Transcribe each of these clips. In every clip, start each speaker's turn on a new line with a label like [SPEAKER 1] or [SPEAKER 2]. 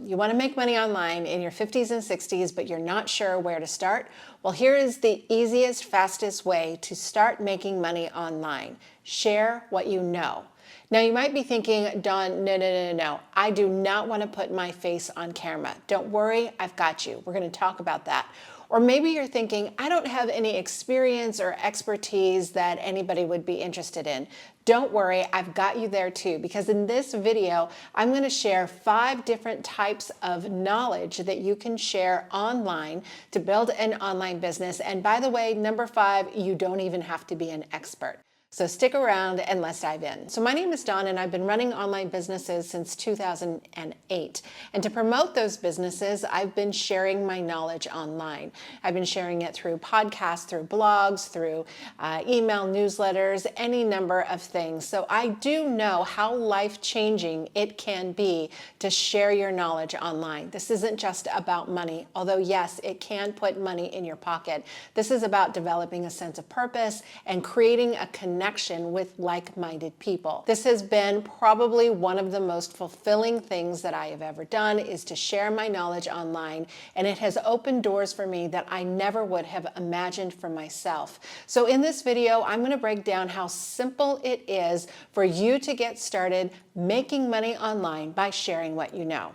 [SPEAKER 1] You want to make money online in your 50s and 60s, but you're not sure where to start? Well, here is the easiest, fastest way to start making money online. Share what you know. Now you might be thinking, Dawn, no. I do not want to put my face on camera. Don't worry, I've got you. We're going to talk about that. Or maybe you're thinking, I don't have any experience or expertise that anybody would be interested in. Don't worry, I've got you there too, because in this video, I'm going to share 5 different types of knowledge that you can share online to build an online business. And by the way, number 5, you don't even have to be an expert. So stick around and let's dive in. So my name is Dawn and I've been running online businesses since 2008. And to promote those businesses, I've been sharing my knowledge online. I've been sharing it through podcasts, through blogs, through email newsletters, any number of things. So I do know how life-changing it can be to share your knowledge online. This isn't just about money, although yes, it can put money in your pocket. This is about developing a sense of purpose and creating a connection with like-minded people. This has been probably one of the most fulfilling things that I have ever done, is to share my knowledge online, and it has opened doors for me that I never would have imagined for myself. So in this video, I'm going to break down how simple it is for you to get started making money online by sharing what you know.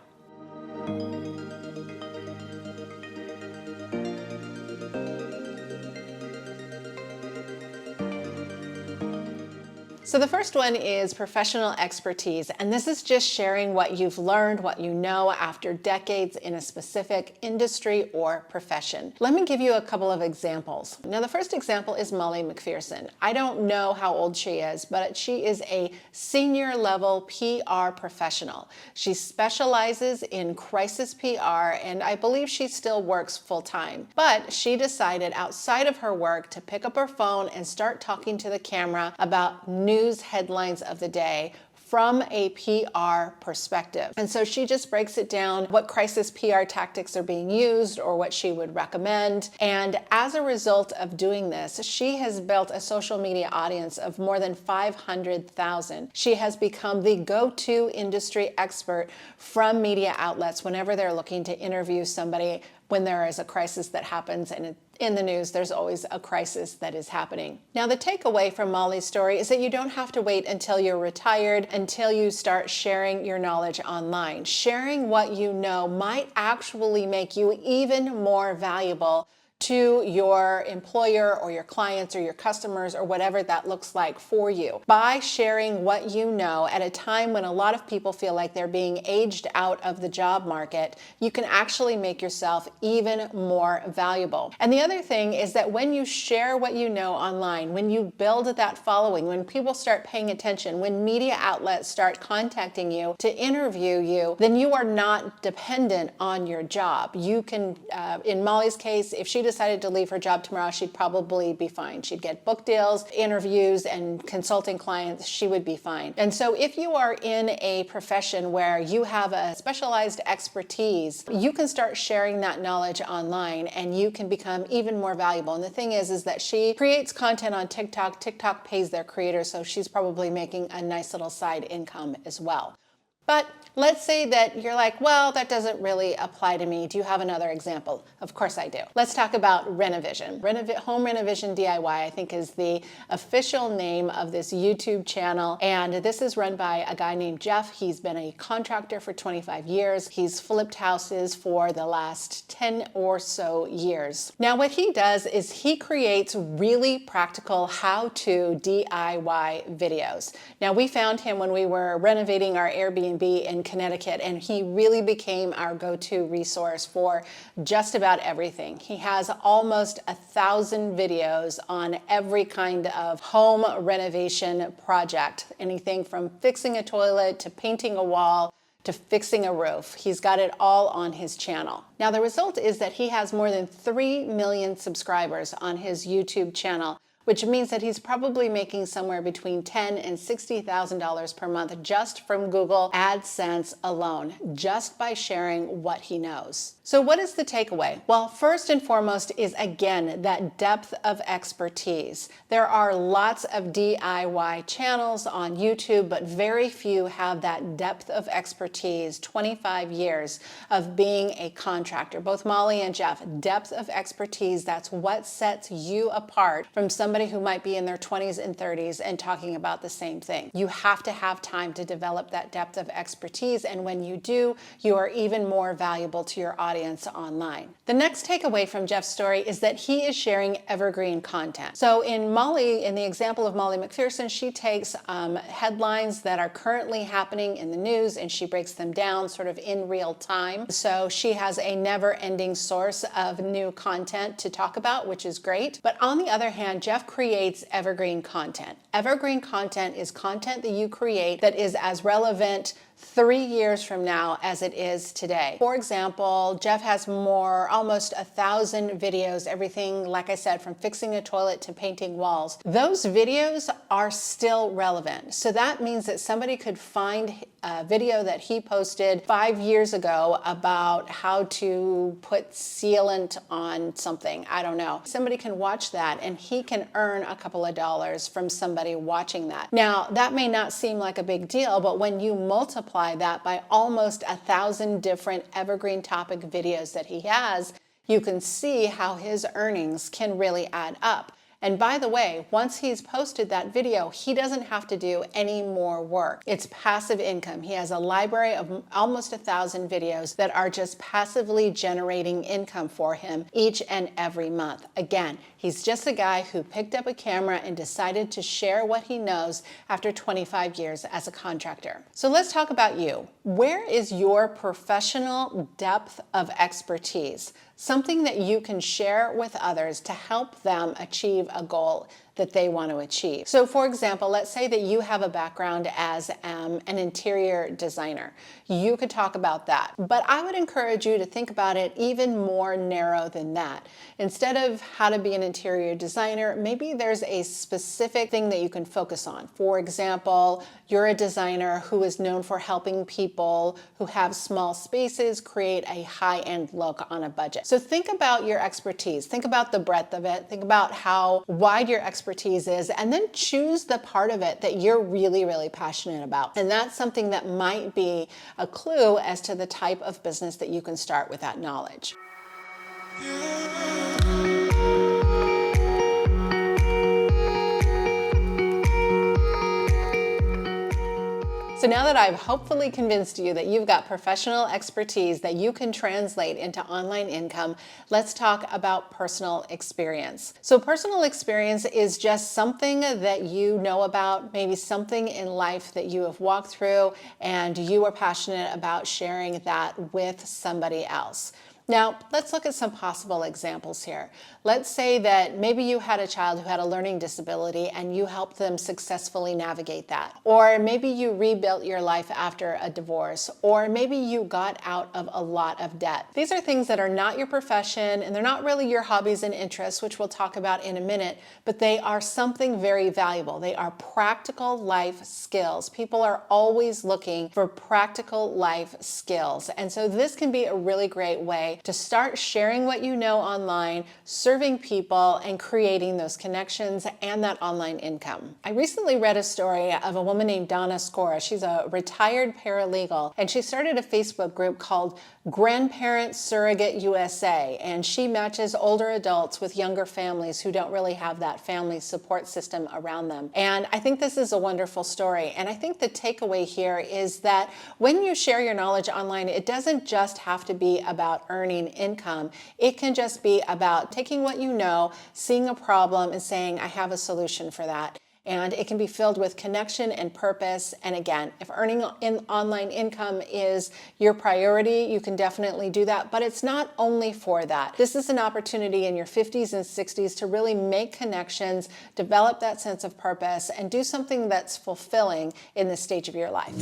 [SPEAKER 1] So the first one is professional expertise, and this is just sharing what you've learned, what you know after decades in a specific industry or profession. Let me give you a couple of examples. Now the first example is Molly McPherson. I don't know how old she is, but she is a senior level PR professional. She specializes in crisis PR, and I believe she still works full time. But she decided outside of her work to pick up her phone and start talking to the camera about news headlines of the day from a PR perspective. And so she just breaks it down, what crisis PR tactics are being used or what she would recommend. And as a result of doing this, she has built a social media audience of more than 500,000. She has become the go-to industry expert from media outlets whenever they're looking to interview somebody when there is a crisis that happens, and in the news, there's always a crisis that is happening. Now, the takeaway from Molly's story is that you don't have to wait until you're retired until you start sharing your knowledge online. Sharing what you know might actually make you even more valuable to your employer or your clients or your customers or whatever that looks like for you. By sharing what you know at a time when a lot of people feel like they're being aged out of the job market, you can actually make yourself even more valuable. And the other thing is that when you share what you know online, when you build that following, when people start paying attention, when media outlets start contacting you to interview you, then you are not dependent on your job. You can, in Molly's case, if she decided to leave her job tomorrow, she'd probably be fine. She'd get book deals, interviews, and consulting clients. She would be fine. And so if you are in a profession where you have a specialized expertise, you can start sharing that knowledge online and you can become even more valuable. And the thing is that she creates content on TikTok. TikTok pays their creators, so she's probably making a nice little side income as well. But let's say that you're like, well, that doesn't really apply to me. Do you have another example? Of course I do. Let's talk about Renovision. Home Renovision DIY, I think, is the official name of this YouTube channel. And this is run by a guy named Jeff. He's been a contractor for 25 years. He's flipped houses for the last 10 or so years. Now, what he does is he creates really practical how-to DIY videos. Now, we found him when we were renovating our Airbnb in Connecticut, and he really became our go-to resource for just about everything. He has almost 1,000 videos on every kind of home renovation project, anything from fixing a toilet to painting a wall to fixing a roof. He's got it all on his channel. Now, the result is that he has more than 3 million subscribers on his YouTube channel, which means that he's probably making somewhere between $10,000 and $60,000 per month just from Google AdSense alone, just by sharing what he knows. So what is the takeaway? Well, first and foremost is, again, that depth of expertise. There are lots of DIY channels on YouTube, but very few have that depth of expertise, 25 years of being a contractor. Both Molly and Jeff, depth of expertise, that's what sets you apart from somebody who might be in their 20s and 30s and talking about the same thing. You have to have time to develop that depth of expertise, and when you do, you are even more valuable to your audience online. The next takeaway from Jeff's story is that he is sharing evergreen content. So in the example of Molly McPherson, she takes headlines that are currently happening in the news and she breaks them down sort of in real time. So she has a never-ending source of new content to talk about, which is great. But on the other hand, Jeff creates evergreen content. Evergreen content is content that you create that is as relevant 3 years from now as it is today. For example, Jeff has almost 1,000 videos, everything, like I said, from fixing a toilet to painting walls. Those videos are still relevant. So that means that somebody could find a video that he posted 5 years ago about how to put sealant on something. I don't know. Somebody can watch that and he can earn a couple of dollars from somebody watching that. Now, that may not seem like a big deal, but when you multiply that by almost 1,000 different evergreen topic videos that he has, you can see how his earnings can really add up. And by the way, once he's posted that video, he doesn't have to do any more work. It's passive income. He has a library of almost 1,000 videos that are just passively generating income for him each and every month. Again, he's just a guy who picked up a camera and decided to share what he knows after 25 years as a contractor. So let's talk about you. Where is your professional depth of expertise? Something that you can share with others to help them achieve a goal that they want to achieve. So for example, let's say that you have a background as an interior designer. You could talk about that, but I would encourage you to think about it even more narrow than that. Instead of how to be an interior designer, maybe there's a specific thing that you can focus on. For example, you're a designer who is known for helping people who have small spaces create a high-end look on a budget. So think about your expertise, think about the breadth of it, think about how wide your expertise is, and then choose the part of it that you're really, really passionate about. And that's something that might be a clue as to the type of business that you can start with that knowledge. So now that I've hopefully convinced you that you've got professional expertise that you can translate into online income, let's talk about personal experience. So personal experience is just something that you know about, maybe something in life that you have walked through and you are passionate about sharing that with somebody else. Now, let's look at some possible examples here. Let's say that maybe you had a child who had a learning disability and you helped them successfully navigate that. Or maybe you rebuilt your life after a divorce. Or maybe you got out of a lot of debt. These are things that are not your profession and they're not really your hobbies and interests, which we'll talk about in a minute, but they are something very valuable. They are practical life skills. People are always looking for practical life skills. And so this can be a really great way to start sharing what you know online, serving people, and creating those connections and that online income. I recently read a story of a woman named Donna Scora. She's a retired paralegal, and she started a Facebook group called Grandparent Surrogate USA, and she matches older adults with younger families who don't really have that family support system around them. And I think this is a wonderful story. And I think the takeaway here is that when you share your knowledge online, it doesn't just have to be about earning income. It can just be about taking what you know, seeing a problem, and saying, I have a solution for that. And it can be filled with connection and purpose. And again, if earning online income is your priority, you can definitely do that. But it's not only for that. This is an opportunity in your 50s and 60s to really make connections, develop that sense of purpose, and do something that's fulfilling in this stage of your life.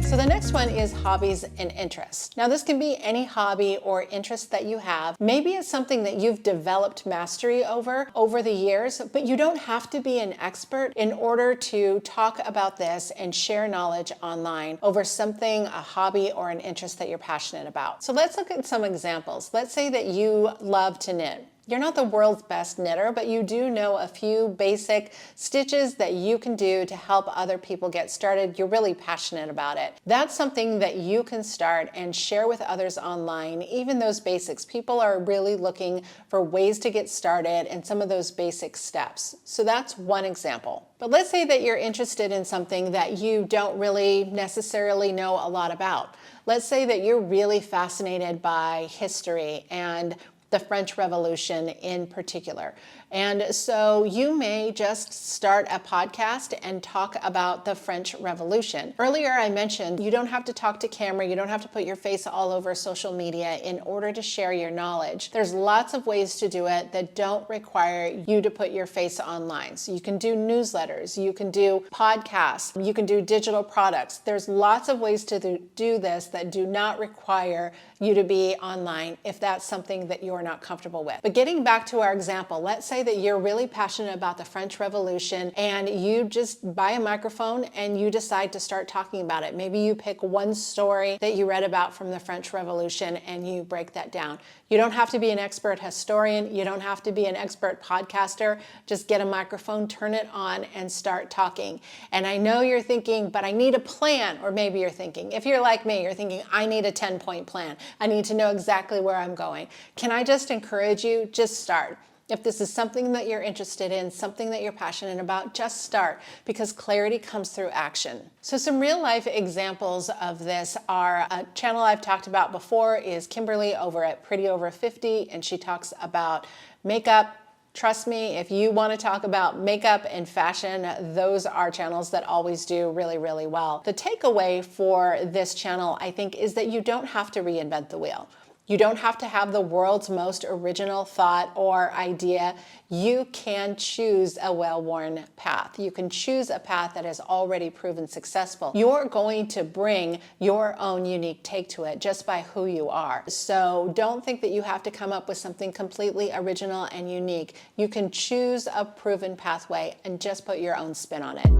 [SPEAKER 1] So the next next one is hobbies and interests. Now this can be any hobby or interest that you have. Maybe it's something that you've developed mastery over the years, but you don't have to be an expert in order to talk about this and share knowledge online over something, a hobby or an interest that you're passionate about. So let's look at some examples. Let's say that you love to knit. You're not the world's best knitter, but you do know a few basic stitches that you can do to help other people get started. You're really passionate about it. That's something that you can start and share with others online, even those basics. People are really looking for ways to get started and some of those basic steps. So that's one example. But let's say that you're interested in something that you don't really necessarily know a lot about. Let's say that you're really fascinated by history and the French Revolution in particular. And so you may just start a podcast and talk about the French Revolution. Earlier I mentioned you don't have to talk to camera, you don't have to put your face all over social media in order to share your knowledge. There's lots of ways to do it that don't require you to put your face online. So you can do newsletters, you can do podcasts, you can do digital products. There's lots of ways to do this that do not require you to be online if that's something that you're not comfortable with. But getting back to our example, let's say that you're really passionate about the French Revolution and you just buy a microphone and you decide to start talking about it. Maybe you pick one story that you read about from the French Revolution and you break that down. You don't have to be an expert historian. You don't have to be an expert podcaster. Just get a microphone, turn it on, and start talking. And I know you're thinking, but I need a plan. Or maybe you're thinking, if you're like me, you're thinking, I need a 10-point plan. I need to know exactly where I'm going. Can I just encourage you? Just start. If this is something that you're interested in, something that you're passionate about, just start, because clarity comes through action. So some real life examples of this are a channel I've talked about before is Kimberly over at Pretty Over 50, and she talks about makeup. Trust me, if you want to talk about makeup and fashion, those are channels that always do really, really well. The takeaway for this channel, I think, is that you don't have to reinvent the wheel. You don't have to have the world's most original thought or idea. You can choose a well-worn path. You can choose a path that has already proven successful. You're going to bring your own unique take to it just by who you are. So don't think that you have to come up with something completely original and unique. You can choose a proven pathway and just put your own spin on it.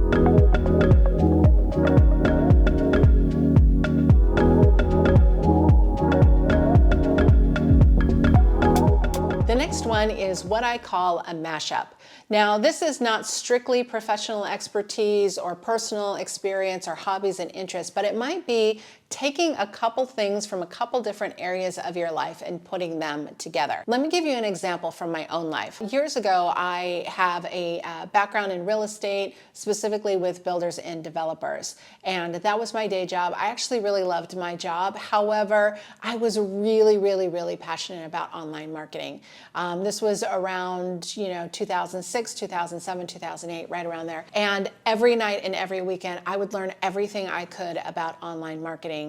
[SPEAKER 1] The next one is what I call a mashup. Now, this is not strictly professional expertise or personal experience or hobbies and interests, but it might be taking a couple things from a couple different areas of your life and putting them together. Let me give you an example from my own life. Years ago, I have a background in real estate, specifically with builders and developers, and that was my day job. I actually really loved my job. However, I was really, really, really passionate about online marketing. This was around 2006, 2007, 2008, right around there. And every night and every weekend, I would learn everything I could about online marketing,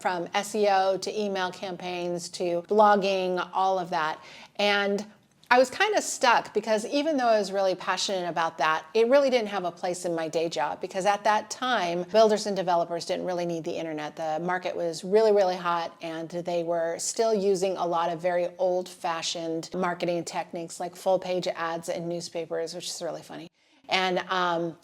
[SPEAKER 1] from SEO to email campaigns to blogging, all of that. And I was kind of stuck because even though I was really passionate about that, it really didn't have a place in my day job, because at that time, builders and developers didn't really need the internet. The market was really, really hot, and they were still using a lot of very old-fashioned marketing techniques like full-page ads in newspapers, which is really funny, and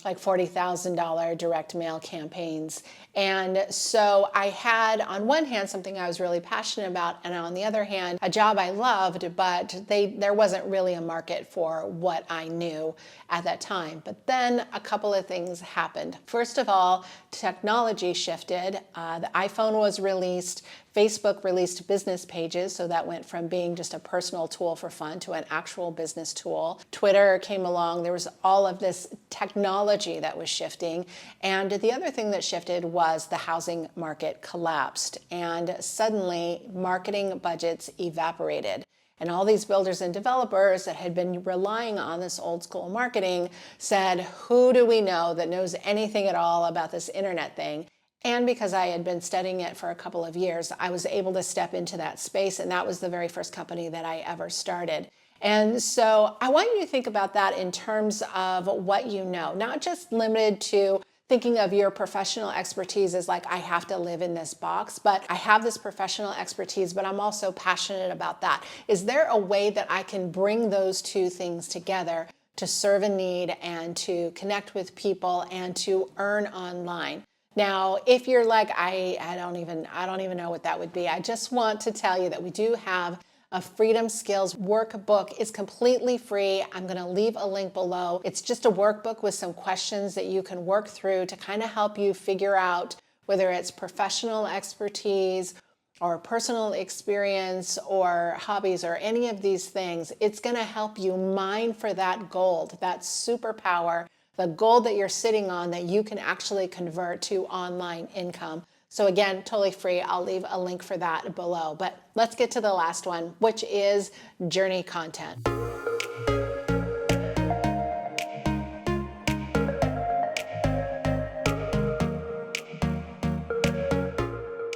[SPEAKER 1] like $40,000 direct mail campaigns. And so I had, on one hand, something I was really passionate about, and on the other hand, a job I loved, but there wasn't really a market for what I knew at that time. But then a couple of things happened. First of all, technology shifted. The iPhone was released. Facebook released business pages, so that went from being just a personal tool for fun to an actual business tool. Twitter came along. There was all of this technology that was shifting. And the other thing that shifted was the housing market collapsed, and suddenly marketing budgets evaporated. And all these builders and developers that had been relying on this old school marketing said, who do we know that knows anything at all about this internet thing? And because I had been studying it for a couple of years, I was able to step into that space, and that was the very first company that I ever started. And so I want you to think about that in terms of what you know, not just limited to thinking of your professional expertise as like, I have to live in this box, but I have this professional expertise, but I'm also passionate about that. Is there a way that I can bring those two things together to serve a need and to connect with people and to earn online? Now, if you're like, I don't even know what that would be. I just want to tell you that we do have a Freedom Skills workbook. It's completely free. I'm going to leave a link below. It's just a workbook with some questions that you can work through to kind of help you figure out whether it's professional expertise or personal experience or hobbies or any of these things. It's going to help you mine for that gold, that superpower, the gold that you're sitting on that you can actually convert to online income. So again, totally free. I'll leave a link for that below. But let's get to the last one, which is journey content.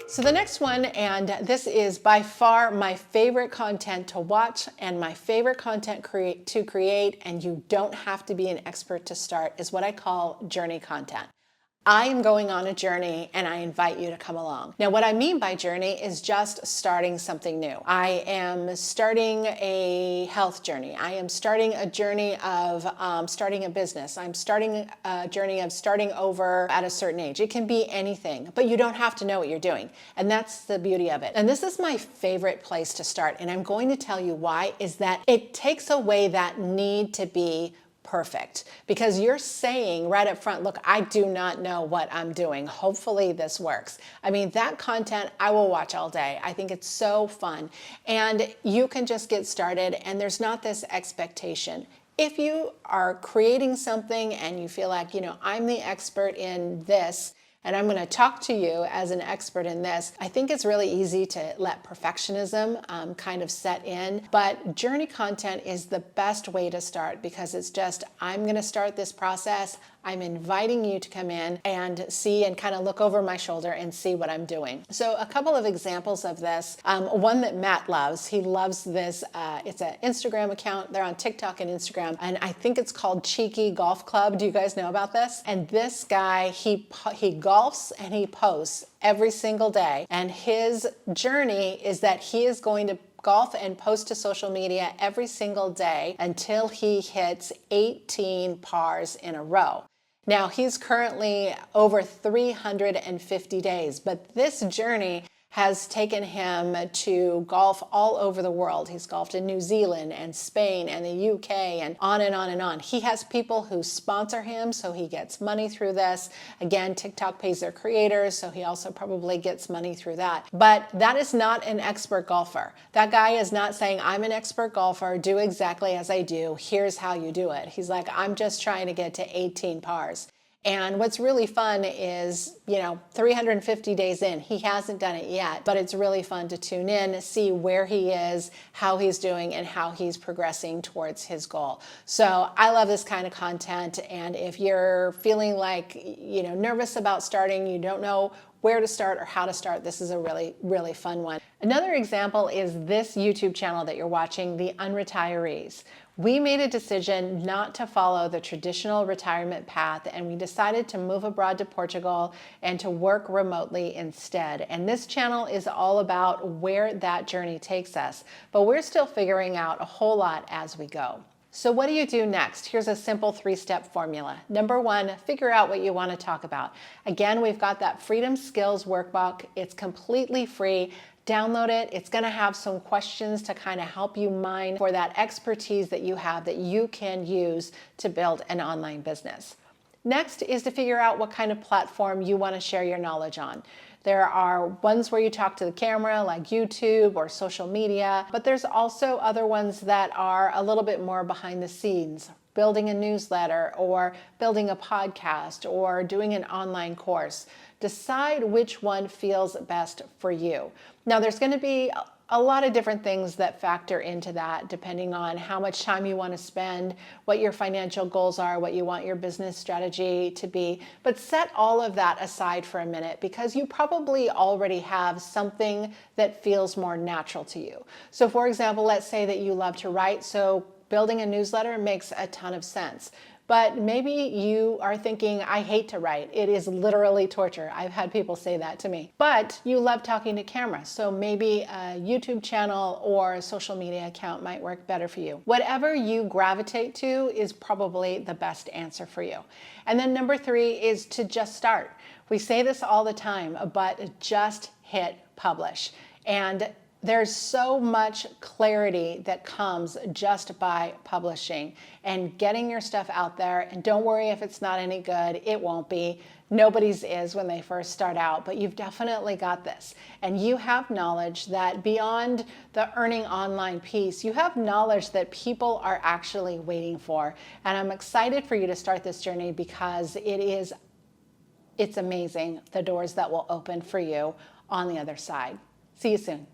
[SPEAKER 1] So the next one, and this is by far my favorite content to watch and my favorite content to create, and you don't have to be an expert to start, is what I call journey content. I am going on a journey and I invite you to come along. Now, what I mean by journey is just starting something new. I am starting a health journey. I am starting a journey of starting a business. I'm starting a journey of starting over at a certain age. It can be anything, but you don't have to know what you're doing. And that's the beauty of it. And this is my favorite place to start. And I'm going to tell you why, is that it takes away that need to be perfect, because you're saying right up front, look, I do not know what I'm doing. Hopefully this works. I mean, that content I will watch all day. I think it's so fun. And you can just get started and there's not this expectation. If you are creating something and you feel like, I'm the expert in this, and I'm going to talk to you as an expert in this, I think it's really easy to let perfectionism kind of set in. But journey content is the best way to start, because it's just, I'm going to start this process. I'm inviting you to come in and see and kind of look over my shoulder and see what I'm doing. So a couple of examples of this. One that Matt loves. He loves this. It's an Instagram account. They're on TikTok and Instagram. And I think it's called Cheeky Golf Club. Do you guys know about this? And this guy, he golfs and he posts every single day. And his journey is that he is going to golf and post to social media every single day until he hits 18 pars in a row. Now, he's currently over 350 days, but this journey has taken him to golf all over the world. He's golfed in New Zealand and Spain and the UK and on and on and on. He has people who sponsor him, so he gets money through this. Again, TikTok pays their creators, so he also probably gets money through that. But that is not an expert golfer. That guy is not saying, I'm an expert golfer, do exactly as I do, here's how you do it. He's like, I'm just trying to get to 18 pars. And what's really fun is, 350 days in, he hasn't done it yet, but it's really fun to tune in, see where he is, how he's doing, and how he's progressing towards his goal. So I love this kind of content. And if you're feeling like, nervous about starting, you don't know where to start or how to start, this is a really, really fun one. Another example is this YouTube channel that you're watching, the Unretirees. We made a decision not to follow the traditional retirement path, and we decided to move abroad to Portugal and to work remotely instead. And this channel is all about where that journey takes us, but we're still figuring out a whole lot as we go. So what do you do next? Here's a simple 3-step formula. Number 1, figure out what you want to talk about. Again, we've got that Freedom Skills workbook. It's completely free. Download it. It's going to have some questions to kind of help you mine for that expertise that you have that you can use to build an online business. Next is to figure out what kind of platform you want to share your knowledge on. There are ones where you talk to the camera, like YouTube or social media, but there's also other ones that are a little bit more behind the scenes, building a newsletter or building a podcast or doing an online course. Decide which one feels best for you. Now, there's going to be a lot of different things that factor into that, depending on how much time you want to spend, what your financial goals are, what you want your business strategy to be. But set all of that aside for a minute, because you probably already have something that feels more natural to you. So for example, let's say that you love to write, so building a newsletter makes a ton of sense. But maybe you are thinking, I hate to write. It is literally torture. I've had people say that to me. But you love talking to camera, so maybe a YouTube channel or a social media account might work better for you. Whatever you gravitate to is probably the best answer for you. And then number 3 is to just start. We say this all the time, but just hit publish. And there's so much clarity that comes just by publishing and getting your stuff out there. And don't worry if it's not any good, it won't be. Nobody's is when they first start out, but you've definitely got this. And you have knowledge that beyond the earning online piece, you have knowledge that people are actually waiting for. And I'm excited for you to start this journey because it's amazing the doors that will open for you on the other side. See you soon.